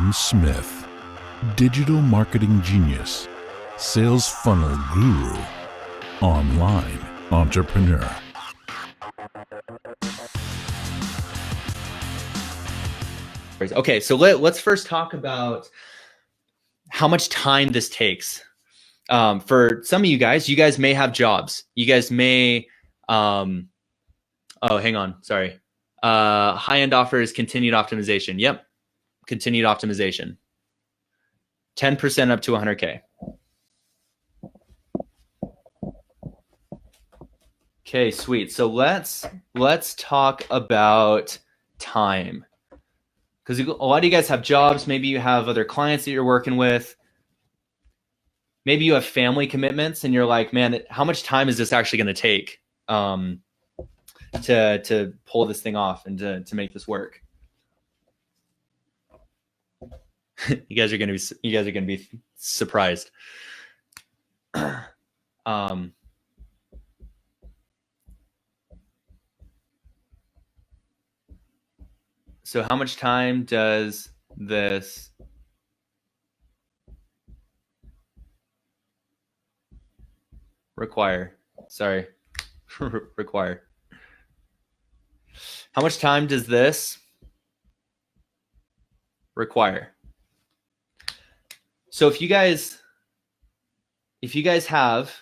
Adam Smith, digital marketing genius, sales funnel guru, online entrepreneur. Okay, so let's first talk about how much time this takes. For some of you guys may have jobs. You guys may, oh, hang on, sorry. High-end offer is continued optimization. Yep, continued optimization. 10% up to 100K. Okay, sweet. So let's talk about time. Because a lot of you guys have jobs. Maybe you have other clients that you're working with. Maybe you have family commitments and you're like, man, how much time is this actually going to take to pull this thing off and to make this work? You guys are going to be surprised. So how much time does this require? Sorry, require. How much time does this require? So if you guys have,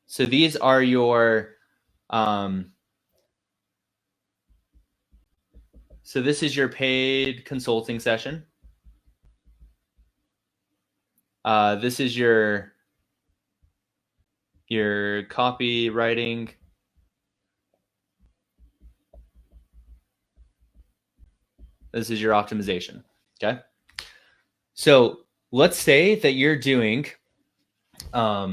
so these are your, so this is your paid consulting session. This is your copywriting. This is your optimization, okay? So let's say that you're doing, let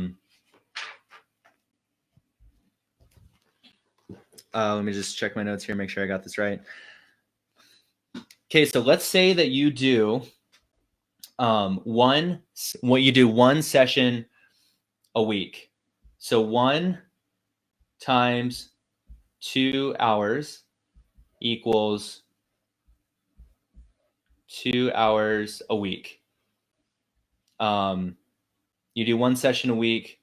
me just check my notes here, make sure I got this right. Okay, so let's say that you do one session a week. So 1 times 2 hours equals 2 hours a week. You do one session a week,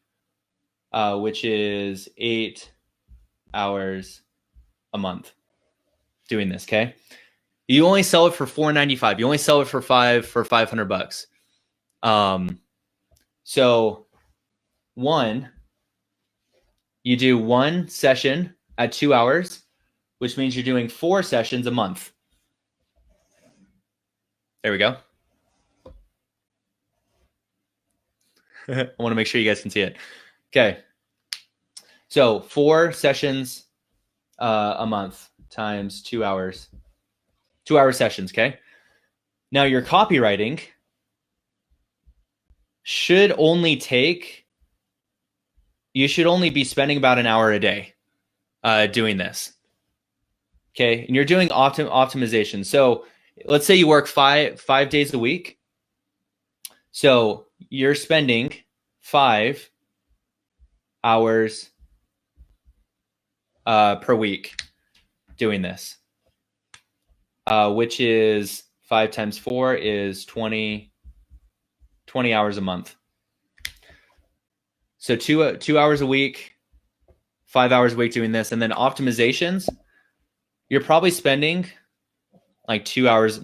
which is 8 hours a month doing this, okay? You only sell it for $495. You only sell it for $500. So you do one session at 2 hours, which means you're doing 4 sessions a month. There we go. I want to make sure you guys can see it. Okay. So 4 sessions a month times 2 hours. 2-hour sessions, okay? Now your copywriting should only take, you should only be spending about an hour a day doing this, okay? And you're doing optimization. So let's say you work five days a week. So you're spending 5 hours per week doing this. Which is 5 times 4 is 20 hours a month. So 2 hours a week, 5 hours a week doing this. And then optimizations, you're probably spending like 2 hours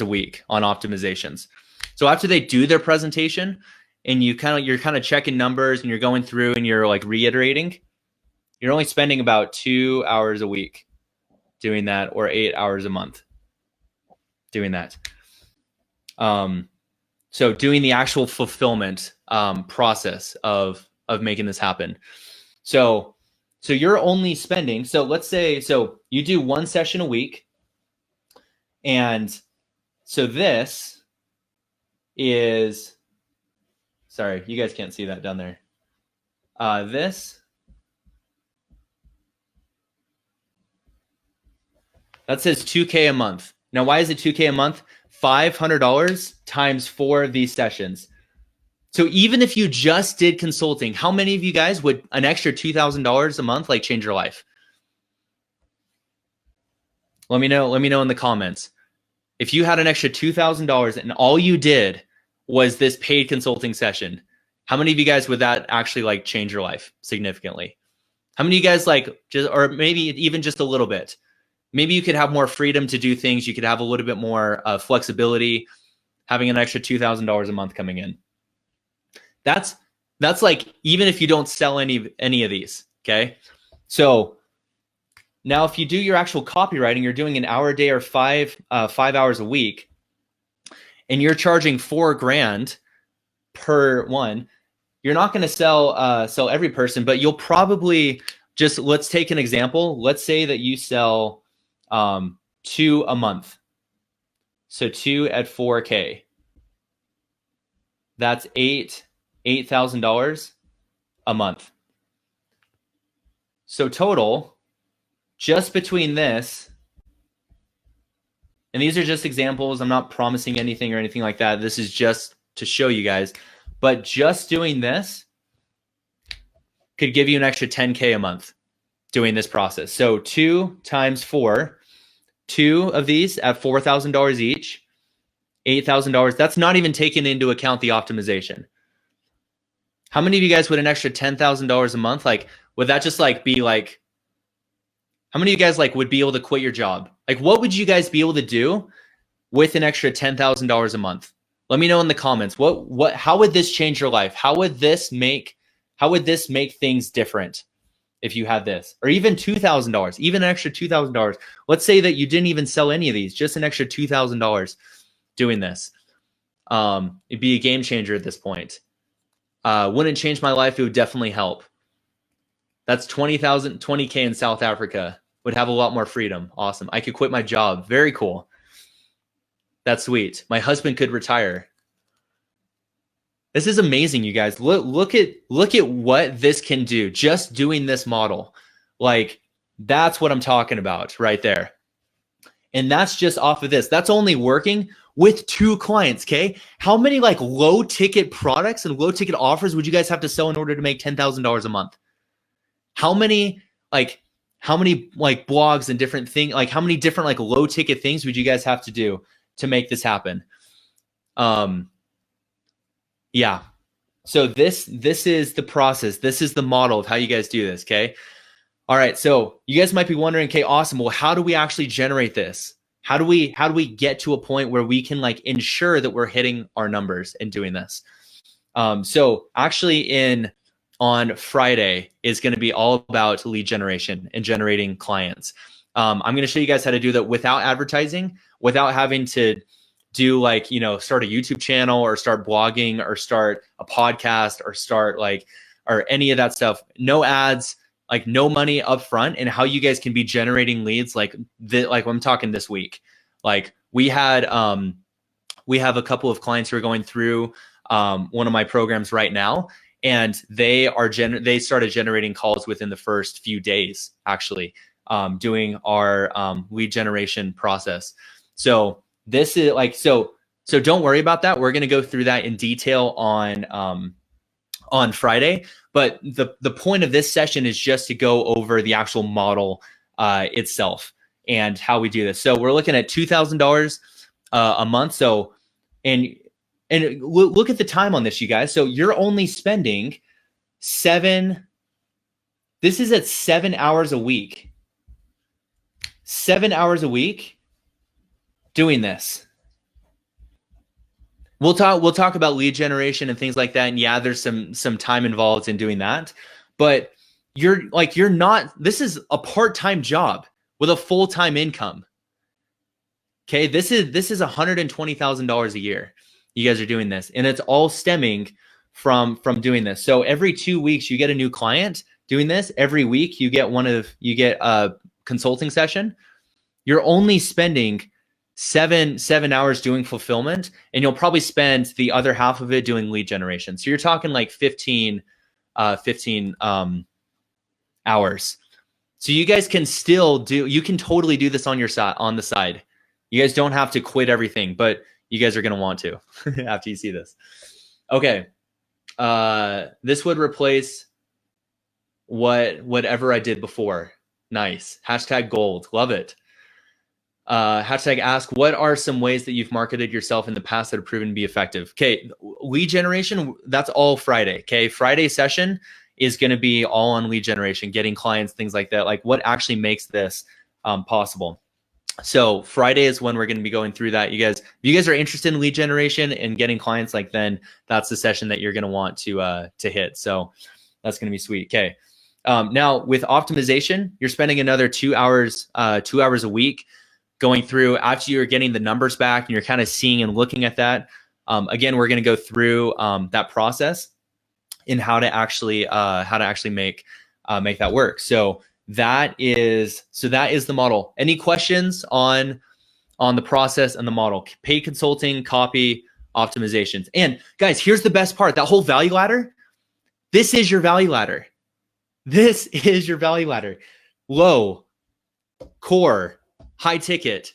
a week on optimizations. So after they do their presentation and you're kind of checking numbers and you're going through and you're like reiterating, you're only spending about 2 hours a week doing that, or 8 hours a month doing that. So doing the actual fulfillment process of making this happen. So you're only spending, so let's say, so you do one session a week. And so this is, sorry, you guys can't see that down there. This, that says 2K a month. Now, why is it 2K a month? $500 times 4 of these sessions. So even if you just did consulting, how many of you guys would an extra $2,000 a month like change your life? Let me know in the comments. If you had an extra $2,000 and all you did was this paid consulting session, how many of you guys would that actually like change your life significantly? How many of you guys like just, or maybe even just a little bit? Maybe you could have more freedom to do things. You could have a little bit more flexibility, having an extra $2,000 a month coming in. That's like, even if you don't sell any of these, okay? So now if you do your actual copywriting, you're doing an hour a day or 5 hours a week, and you're charging $4,000 per one, you're not going to sell every person, but you'll probably just, let's take an example. Let's say that you sell 2 a month. So 2 at 4K. That's $8,000 a month. So total, just between this, and these are just examples. I'm not promising anything or anything like that. This is just to show you guys. But just doing this could give you an extra 10K a month doing this process. So 2 times 4, 2 of these at $4,000 each, $8,000. That's not even taking into account the optimization. How many of you guys would an extra $10,000 a month, like, would that just like be like, how many of you guys like would be able to quit your job? Like, what would you guys be able to do with an extra $10,000 a month? Let me know in the comments. How would this change your life? How would this make things different if you had this? Or even $2,000, even an extra $2,000. Let's say that you didn't even sell any of these, just an extra $2,000 doing this. It'd be a game changer at this point. Wouldn't change my life. It would definitely help. That's 20K in South Africa. Would have a lot more freedom. Awesome. I could quit my job. Very cool. That's sweet. My husband could retire. This is amazing, you guys. Look at what this can do. Just doing this model. Like, that's what I'm talking about right there. And that's just off of this. That's only working with 2 clients, okay? How many like low ticket products and low ticket offers would you guys have to sell in order to make $10,000 a month? How many blogs and different things, like how many different like low ticket things would you guys have to do to make this happen? Yeah. So this is the process. This is the model of how you guys do this. Okay. All right. So you guys might be wondering, okay, awesome. Well, how do we actually generate this? How do we get to a point where we can like ensure that we're hitting our numbers and doing this? So actually on Friday is going to be all about lead generation and generating clients. I'm going to show you guys how to do that without advertising, without having to do like, start a YouTube channel or start blogging or start a podcast or start or any of that stuff. No ads, like no money up front, and how you guys can be generating leads like I'm talking this week. Like we have a couple of clients who are going through one of my programs right now, and they started generating calls within the first few days, actually, doing our lead generation process. So this is like, so don't worry about that. We're going to go through that in detail on Friday. But the point of this session is just to go over the actual model itself and how we do this. So we're looking at $2,000 a month. So, and look at the time on this, you guys. So you're only spending this is at 7 hours a week. 7 hours a week doing this. We'll talk about lead generation and things like that. And yeah, there's some time involved in doing that, but you're not, this is a part-time job with a full-time income. Okay. This is $120,000 a year. You guys are doing this, and it's all stemming from doing this. So every 2 weeks you get a new client doing this. Every week you get a consulting session. You're only spending seven hours doing fulfillment, and you'll probably spend the other half of it doing lead generation. So you're talking like 15 hours. So you guys can you can totally do this on the side. You guys don't have to quit everything, but you guys are going to want to after you see this. Okay. This would replace whatever I did before. Nice. #gold. Love it. Hashtag ask, what are some ways that you've marketed yourself in the past that have proven to be effective? Okay, lead generation, that's all Friday. Okay, Friday session is going to be all on lead generation, getting clients, things like that. Like what actually makes this possible. So Friday is when we're going to be going through that. If you guys are interested in lead generation and getting clients, like then that's the session that you're going to want to hit. So that's going to be sweet. Okay. Now with optimization, you're spending another 2 hours a week going through after you're getting the numbers back and you're kind of seeing and looking at that. Again, we're going to go through that process in how to actually make that work. So that is the model. Any questions on the process and the model? Paid consulting, copy, optimizations. And guys, here's the best part. That whole value ladder, this is your value ladder. This is your value ladder. Low, core, high ticket,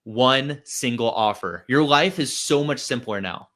one single offer. Your life is so much simpler now.